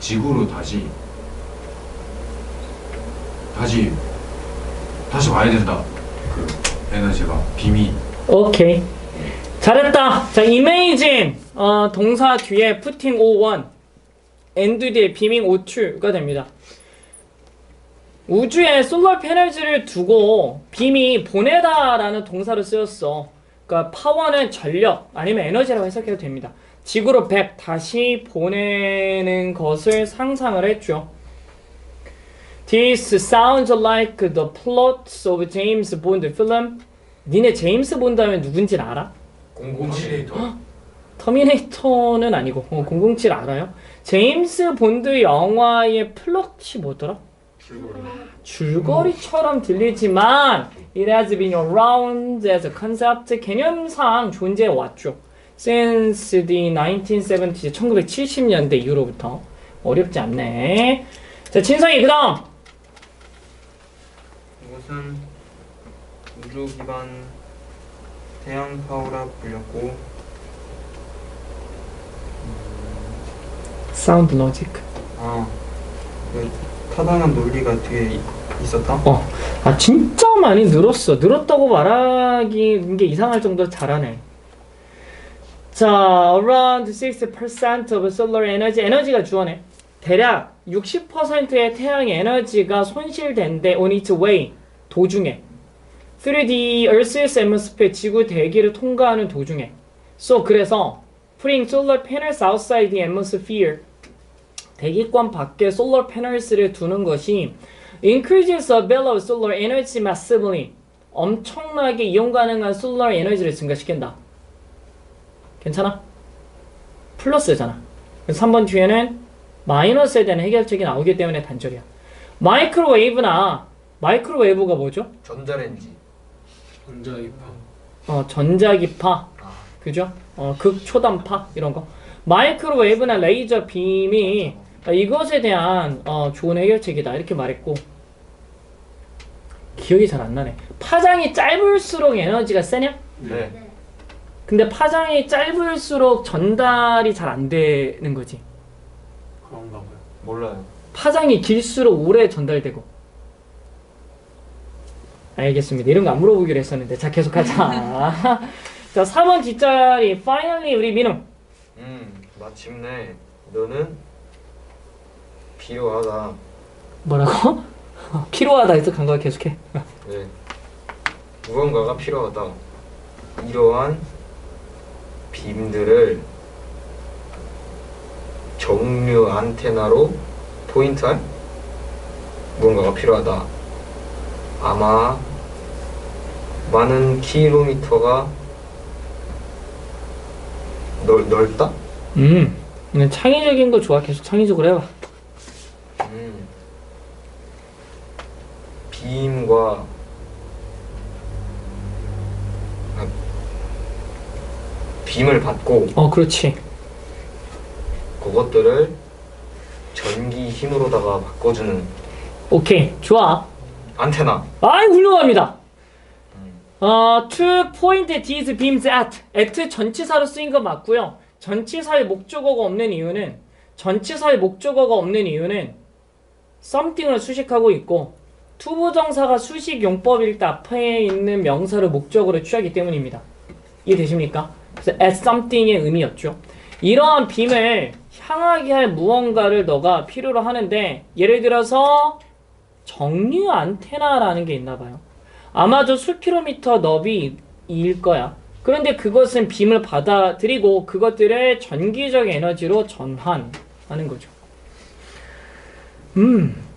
지구로 다시 와야 된다. 그 에너지가 빔이. 오케이. 잘했다. 자, imagine 동사 뒤에 putting O1 and 뒤에 beaming O2가 됩니다. 우주에 솔라 패널즈를 두고 빔이 보내다라는 동사로 쓰였어. 그러니까 파워는 전력 아니면 에너지라고 해석해도 됩니다. 지구로 다시 보내는 것을 상상을 했죠. This sounds like the plot of James Bond film. 니네 제임스 본드 하면 누군지 알아? 007. 터미네이터는 아니고 007 알아요? 제임스 본드 영화의 플롯이 뭐더라? 줄거리처럼 들리지만 it has been around as a concept 개념상 존재해 왔죠. since the 1970s 1970년대 이후로부터 어렵지 않네. 자 진성이 그다음 이것은 우주 기반 태양 파워라 불렸고 사운드 로직. 그 타당한 논리가 뒤에 있었다? 아 진짜 많이 늘었어. 늘었다고 말하기 게 이상할 정도로 잘하네. 자, around 60% of solar energy, 에너지가 주어네. 대략 60%의 태양의 에너지가 손실된대 on its way, 도중에. through the Earth's atmosphere, 지구 대기를 통과하는 도중에. So, 그래서 putting solar panels outside the atmosphere, 대기권 밖에 solar panels를 두는 것이 increases the available solar energy massively, 엄청나게 이용 가능한 solar 에너지를 증가시킨다. 괜찮아? 플러스잖아. 그래서 3번 뒤에는 마이너스에 대한 해결책이 나오기 때문에 단절이야. 마이크로웨이브가 뭐죠? 전자레인지. 전자기파. 그죠? 극초단파 이런 거. 마이크로웨이브나 레이저 빔이 이것에 대한 좋은 해결책이다 이렇게 말했고, 기억이 잘 안 나네. 파장이 짧을수록 에너지가 세냐? 네. 근데 파장이 짧을수록 전달이 잘 안 되는 거지. 그런가 봐요. 몰라요. 파장이 길수록 오래 전달되고. 알겠습니다. 이런 거 안 물어보기로 했었는데. 자, 계속하자. 자, 4번 뒷자리. Finally, 우리 민우. 마침내 너는 필요하다. 뭐라고? 필요하다 해석한 거야. 계속해. 네. 무언가가 필요하다. 이러한 빔들을 정류 안테나로 포인트할 무언가가 필요하다. 아마 많은 킬로미터가 넓다? 창의적인 거 좋아. 계속 창의적으로 해봐. 빔과 빔을 받고 그렇지. 그것들을 전기 힘으로다가 바꿔주는 오케이. 좋아. 안테나. 아이, 훌륭합니다. To point these beams at 전치사로 쓰인 거 맞고요. 전치사의 목적어가 없는 이유는 something을 수식하고 있고 투부정사가 수식 용법일 때 앞에 있는 명사를 목적으로 취하기 때문입니다. 이해되십니까? 그래서 at something의 의미였죠. 이러한 빔을 향하게 할 무언가를 너가 필요로 하는데, 예를 들어서 정류 안테나라는 게 있나 봐요. 아마도 수킬로미터 너비일 거야. 그런데 그것은 빔을 받아들이고 그것들을 전기적 에너지로 전환하는 거죠.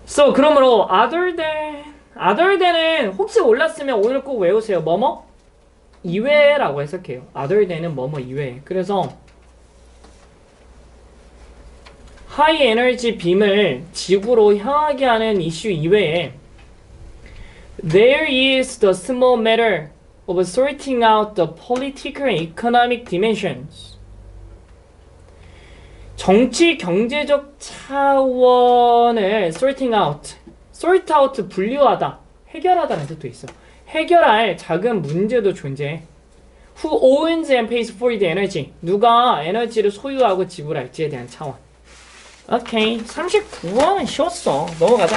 So, 그러므로 other than은 혹시 몰랐으면 오늘 꼭 외우세요. 뭐뭐? 이외라고 해석해요. other than은 뭐뭐 이외. 그래서 하이 에너지 빔을 지구로 향하게 하는 이슈 이외에 there is the small matter of sorting out the political and economic dimensions. 정치 경제적 차원을 sort out 분류하다, 해결하다는 뜻도 있어. 해결할 작은 문제도 존재해. Who owns and pays for the energy? 누가 에너지를 소유하고 지불할지에 대한 차원. 오케이, 39번은 쉬웠어. 넘어가자.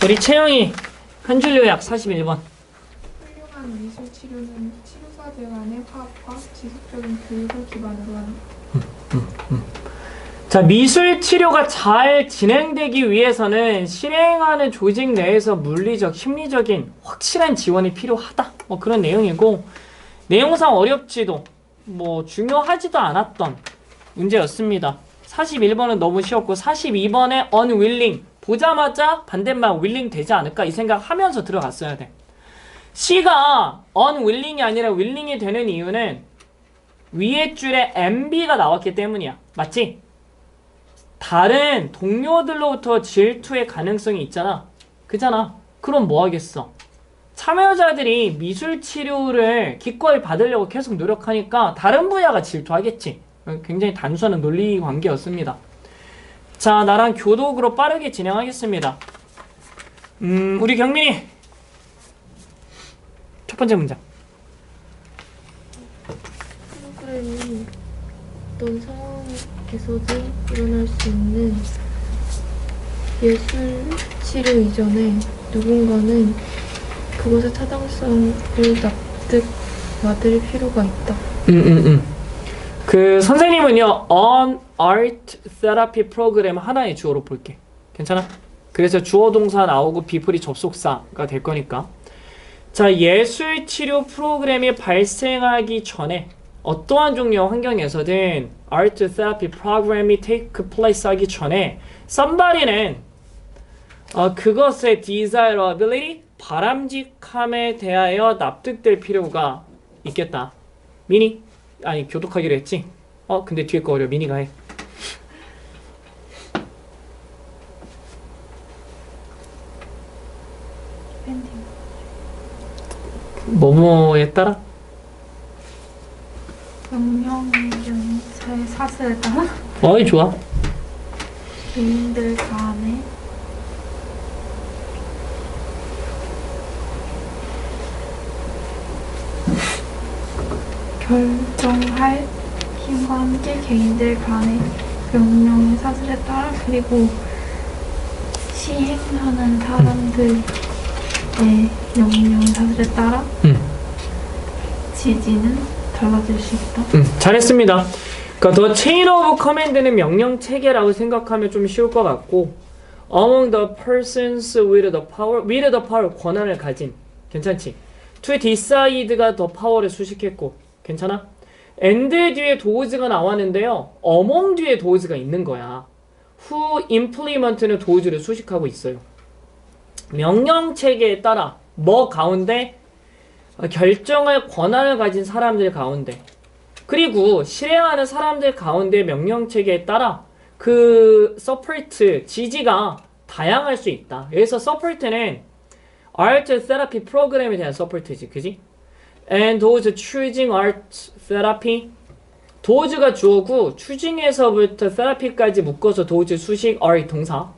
우리 채영이 한 줄 요약 41번. 훌륭한 미술 치료는 치료사들 간의 화합과 지속적인 교육을 기반으로 한다. 자, 미술 치료가 잘 진행되기 위해서는 실행하는 조직 내에서 물리적, 심리적인 확실한 지원이 필요하다. 뭐 그런 내용이고, 내용상 어렵지도 뭐 중요하지도 않았던 문제였습니다. 41번은 너무 쉬웠고 42번에 unwilling, 보자마자 반대말 willing 되지 않을까 이 생각하면서 들어갔어야 돼. C가 unwilling이 아니라 willing이 되는 이유는 위에 줄에 MB가 나왔기 때문이야. 맞지? 다른 동료들로부터 질투의 가능성이 있잖아. 그잖아. 그럼 뭐 하겠어? 참여자들이 미술 치료를 기꺼이 받으려고 계속 노력하니까 다른 분야가 질투하겠지. 굉장히 단순한 논리 관계였습니다. 자, 나랑 교독으로 빠르게 진행하겠습니다. 우리 경민이 첫 번째 문장. 프로그램이 어떤 상황에서든 일어날 수 있는 예술 치료 이전에 누군가는 그것의 타당성을 납득 받을 필요가 있다. 그 선생님은요, on art therapy 프로그램 하나의 주어로 볼게. 괜찮아? 그래서 주어 동사 나오고 비풀이 접속사가 될 거니까. 자, 예술 치료 프로그램이 발생하기 전에 어떠한 종류의 환경에서든 art therapy 프로그램이 take place 하기 전에 somebody는 그것의 desirability, 바람직함에 대하여 납득될 필요가 있겠다. 미니? 아니, 교독하기로 했지? 근데 뒤에 거 어려. 미니가 해. 뭐뭐에 따라? 명령의 사슬에 따라 어이, 좋아. 개인들 간에 결정할 힘과 함께 개인들 간의 명령의 사슬에 따라 그리고 시행하는 사람들의 명령의 사슬에 따라 지지는 달라질 수 있다. 잘했습니다. 그러니까 더 chain of command는 명령 체계라고 생각하면 좀 쉬울 것 같고 among the persons with the power 권한을 가진 괜찮지? to decide가 더 파워를 수식했고 괜찮아? and 뒤에 does가 나왔는데요. among 뒤에 does가 있는 거야. who implement는 does를 수식하고 있어요. 명령 체계에 따라 뭐 가운데 결정할 권한을 가진 사람들 가운데 그리고 실행하는 사람들 가운데 명령체계에 따라 그 support, 지지가 다양할 수 있다. 여기서 support는 art therapy 프로그램에 대한 support지, 그지? And those choosing art therapy does가 주어고 choosing에서부터 therapy까지 묶어서 those 수식 are 동사.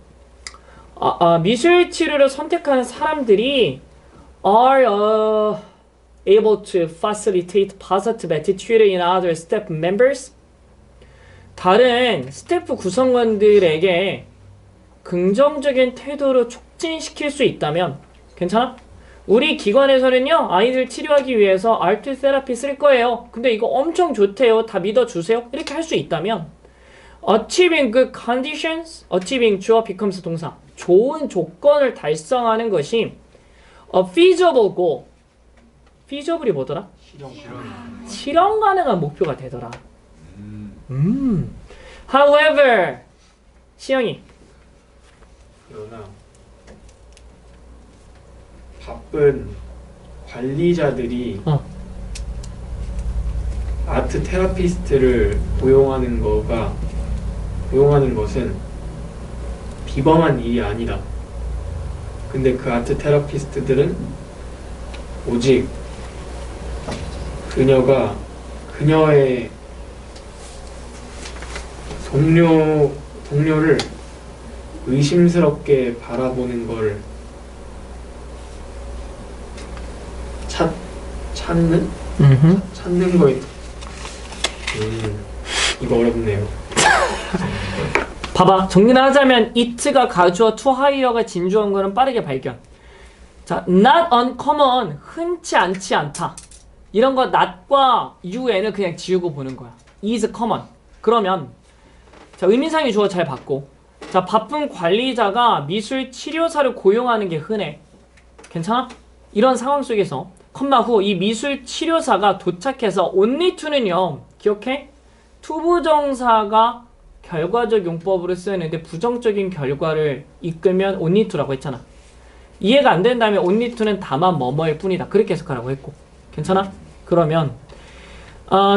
미술 치료를 선택하는 사람들이 are able to facilitate positive attitude in other staff members. 다른 스태프 구성원들에게 긍정적인 태도를 촉진시킬 수 있다면 괜찮아? 우리 기관에서는요 아이들 치료하기 위해서 아트 테라피 쓸 거예요. 근데 이거 엄청 좋대요. 다 믿어주세요. 이렇게 할 수 있다면 achieving good conditions, achieving 주어 becomes 동사 좋은 조건을 달성하는 것이 a feasible goal. feasible이 뭐더라? 실현 가능한 목표가 되더라. However, 시영이. 그러나 바쁜 관리자들이 아트 테라피스트를 고용하는 것은 비범한 일이 아니다. 근데 그 아트 테라피스트들은 오직 그녀의 동료를 의심스럽게 바라보는 걸 찾는 거에 이거 어렵네요. 봐봐, 정리를 하자면 it가 가주어 to hire가 진주한 거는 빠르게 발견. 자, not uncommon, 흔치 않지 않다. 이런 거 not과 un을 그냥 지우고 보는 거야. is common. 그러면 자, 의미상의 주어 잘 봤고, 자, 바쁜 관리자가 미술 치료사를 고용하는 게 흔해. 괜찮아? 이런 상황 속에서 컴마 후 이 미술 치료사가 도착해서 only to는요, 기억해? 투부정사가 결과적 용법으로 쓰는데 부정적인 결과를 이끌면 only to라고 했잖아. 이해가 안 된다면 only to는 다만 뭐뭐일 뿐이다. 그렇게 해석하라고 했고. 괜찮아? 그러면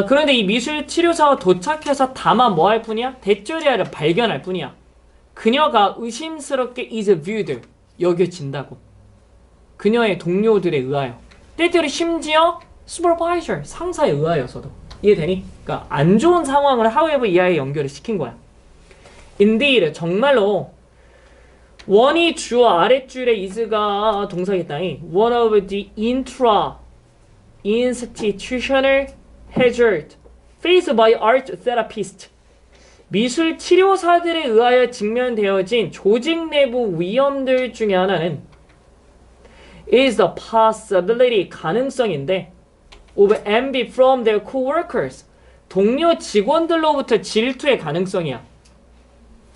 그런데 이 미술 치료사가 도착해서 다만 뭐 할 뿐이야? 대조리아를 발견할 뿐이야. 그녀가 의심스럽게 is viewed, 여겨진다고. 그녀의 동료들에 의하여. 때때로 심지어 supervisor, 상사에 의하여서도. 이해되니? 그러니까 안 좋은 상황을 however 이하에 연결을 시킨 거야. indeed, 정말로 원이 주어 아랫줄에 is가 동사겠다니. one of the intra-institutional hazard faced by art therapist. 미술 치료사들에 의하여 직면되어진 조직 내부 위험들 중에 하나는 is the possibility, 가능성인데 of envy from their co-workers, 동료 직원들로부터 질투의 가능성이야.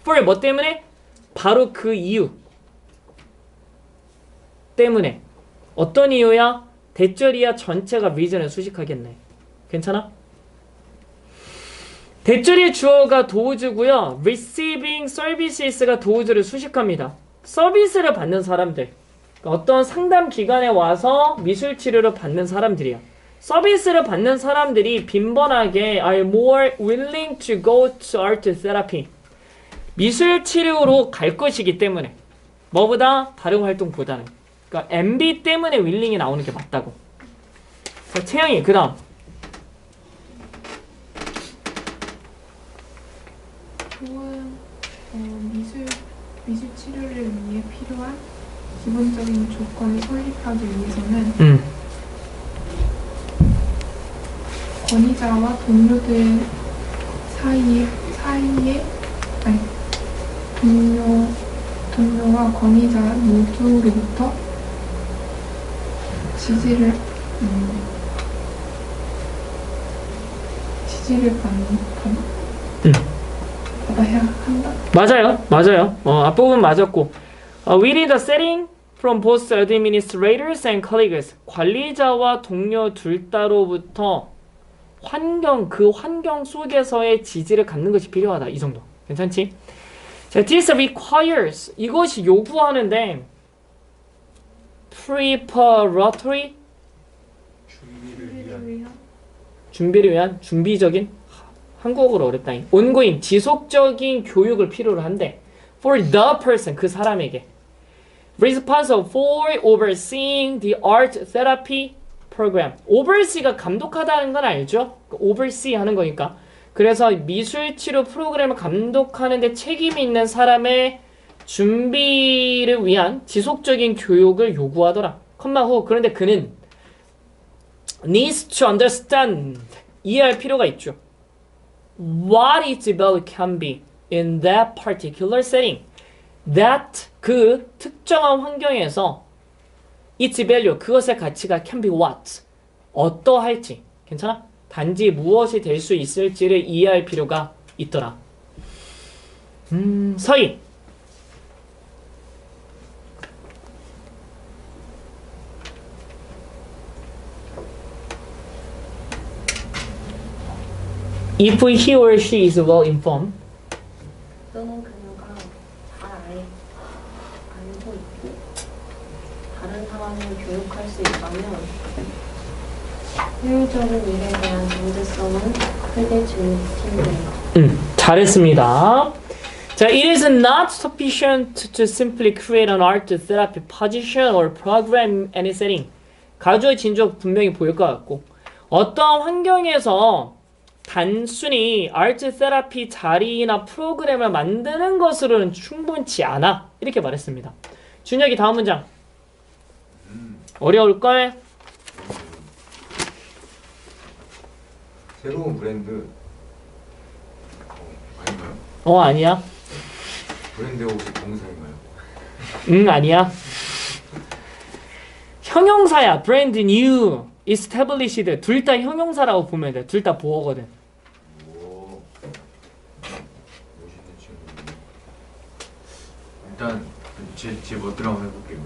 for 뭐 때문에? 바로 그 이유 때문에. 어떤 이유야? 대절이야 전체가 reason을 수식하겠네. 괜찮아? 대절의 주어가 도우즈고요. receiving services가 도우즈를 수식합니다. 서비스를 받는 사람들. 그러니까 어떤 상담 기관에 와서 미술 치료를 받는 사람들이야. 서비스를 받는 사람들이 빈번하게 are more willing to go to art therapy. 미술 치료로 갈 것이기 때문에. 뭐보다? 다른 활동보다는. 그러니까 MB 때문에 willing이 나오는 게 맞다고. 자, 채영이 그 다음. 좋은 미술 치료를 위해 필요한 기본적인 조건을 설립하기 위해서는 권위자와 동료들 사이에 아니 동료와 권위자 모두로부터 지지를 받아야 한다. 맞아요. 앞부분 맞았고. Within the setting from both administrators and colleagues. 관리자와 동료 둘 다로부터 그 환경 속에서의 지지를 갖는 것이 필요하다. 이 정도. 괜찮지? 자, this requires. 이것이 요구하는데 preparatory. 준비를 위한 준비적인. 한국어로 어렵다. ongoing, 지속적인 교육을 필요로 한대. For the person, 그 사람에게. Responsible for overseeing the art therapy program. oversee가 감독하다는 건 알죠? oversee 하는 거니까. 그래서 미술 치료 프로그램을 감독하는 데 책임이 있는 사람의 준비를 위한 지속적인 교육을 요구하더라. 컴마 후. 그런데 그는 needs to understand, 이해할 필요가 있죠. What its value can be in that particular setting. That, 그 특정한 환경에서 its value, 그것의 가치가 can be what, 어떠할지. 괜찮아? 단지 무엇이 될 수 있을지를 이해할 필요가 있더라. 서희. If he or she is well informed. 또는 그녀가 잘 알고 있고 다른 사람을 교육할 수 있다면 효율적인 일에 대한 존재성은 크게 증진된다. 잘했습니다. 자, it is not sufficient to simply create an art therapy position or program in any setting. 가주의 진조 분명히 보일 것 같고, 어떠한 환경에서 단순히 아트 테라피 자리나 프로그램을 만드는 것으로는 충분치 않아. 이렇게 말했습니다. 준혁이 다음 문장. 어려울걸? 새로운 브랜드 아닌가요? 아니야. 브랜드 혹시 동사인가요? 아니야. 형용사야. brand new, established. 둘 다 형용사라고 보면 돼. 둘 다 보어거든. 오, 멋있는 친구. 일단 제 멋대로 한번 해볼게요.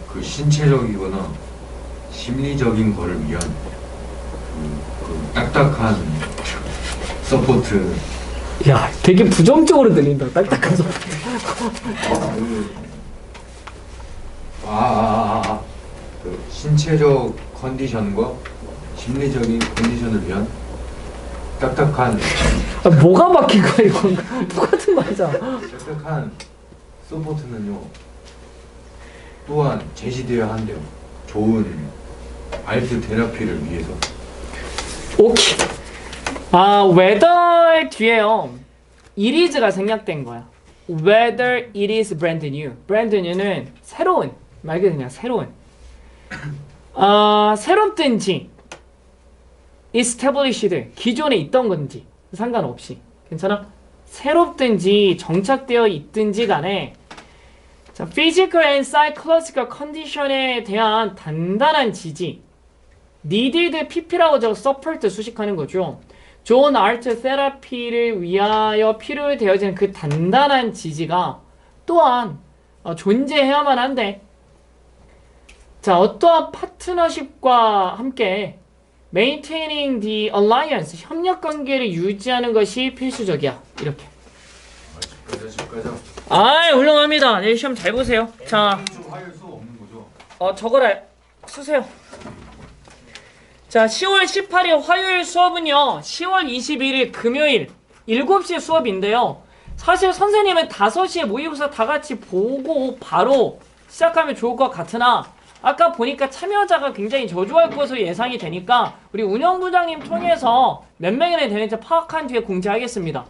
그 신체적이거나 심리적인 거를 위한 그 딱딱한 서포트. 야, 되게 부정적으로 들린다. 딱딱한 소리. 그 신체적 컨디션과 심리적인 컨디션을 위한 딱딱한 뭐가 막힌 거야 이건? 똑같은 말이잖아. 딱딱한 서포트는요 또한 제시되어야 한대요. 좋은 알트 테라피를 위해서. 오케이. whether 뒤에요. it is가 생략된 거야. whether it is brand new. brand new는 새로운, 말 그대로 그냥 새로운. 새롭든지 established, 기존에 있던 건지 상관없이. 괜찮아? 새롭든지 정착되어 있든지 간에 자, physical and psychological condition에 대한 단단한 지지. needed pp라고 적어 support 수식하는 거죠. 좋은 아트 테라피를 위하여 필요되어지는 그 단단한 지지가 또한 존재해야만 한데, 자, 어떠한 파트너십과 함께 maintaining the alliance, 협력 관계를 유지하는 것이 필수적이야. 이렇게. 훌륭합니다. 내일 시험 잘 보세요. 자, 화요일 수업 없는 거죠? 저거라 쓰세요. 자, 10월 18일 화요일 수업은요, 10월 21일 금요일 7시에 수업인데요. 사실 선생님은 5시에 모의고사 다 같이 보고 바로 시작하면 좋을 것 같으나, 아까 보니까 참여자가 굉장히 저조할 것으로 예상이 되니까 우리 운영부장님 통해서 몇 명이나 되는지 파악한 뒤에 공지하겠습니다.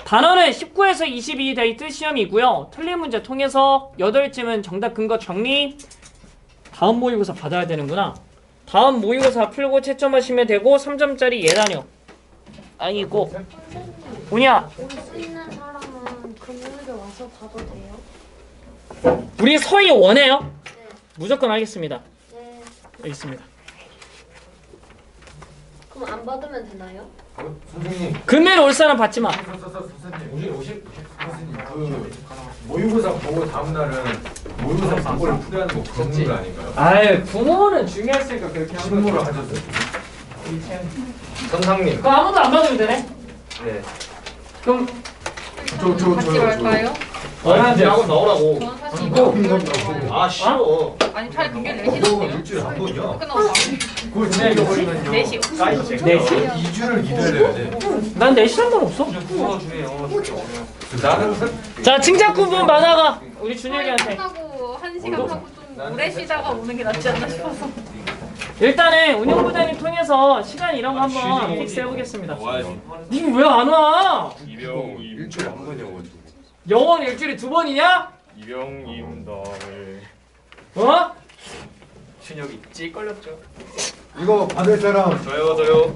단어는 19에서 22 데이트 시험이고요. 틀린 문제 통해서 8쯤은 정답 근거 정리. 다음 모의고사 받아야 되는구나. 다음 모의고사 풀고 채점하시면 되고 3점짜리 예단역 아니고. 운이야, 올 수 있는 사람은 금요일에 와서 봐도 돼요? 우리 서희 원해요? 네. 무조건 하겠습니다. 네. 알겠습니다. 그럼 안 받으면 되나요? 선생님. 금요일 올 사람 받지 마. 선생님 선생님 그 모의고사 보고 다음 날은 모의고사 공부를 풀이하는 거 그런 거 아닌가요? 아유, 부모는 중요했으니까 그렇게 한 신고를 거죠. 하셨어요. 선상님. 그럼 아무도 안 받으면 되네. 네. 그럼 같이 갈까요? 아니 하고 나오라고. 저는 사실 이거 아 싫어. 아니 차라리 금요일 그거 4시던데요? 일주일에 한 번이야. 끝나고 그걸 진짜 잊어버리면요. 4시. 까이지. 4시? 2주를 기다려야 돼. 난 4시 상관 없어. 풀어주네요. 나는 자, 칭찬꾼분 받아가. 우리 준혁이한테. 끝나고 1시간 하고 좀 오래 쉬다가 오는 게 낫지 않나 싶어서. 일단은 운영부장님 통해서 시간 이런 거 한번 픽스 해보겠습니다. 님 왜 안 와? 일주일에 한 번이어가지고. 영원 일주일에 2번이냐? 이병임 다음에 어? 준혁이 찌 걸렸죠. 이거 받을 사람 저요.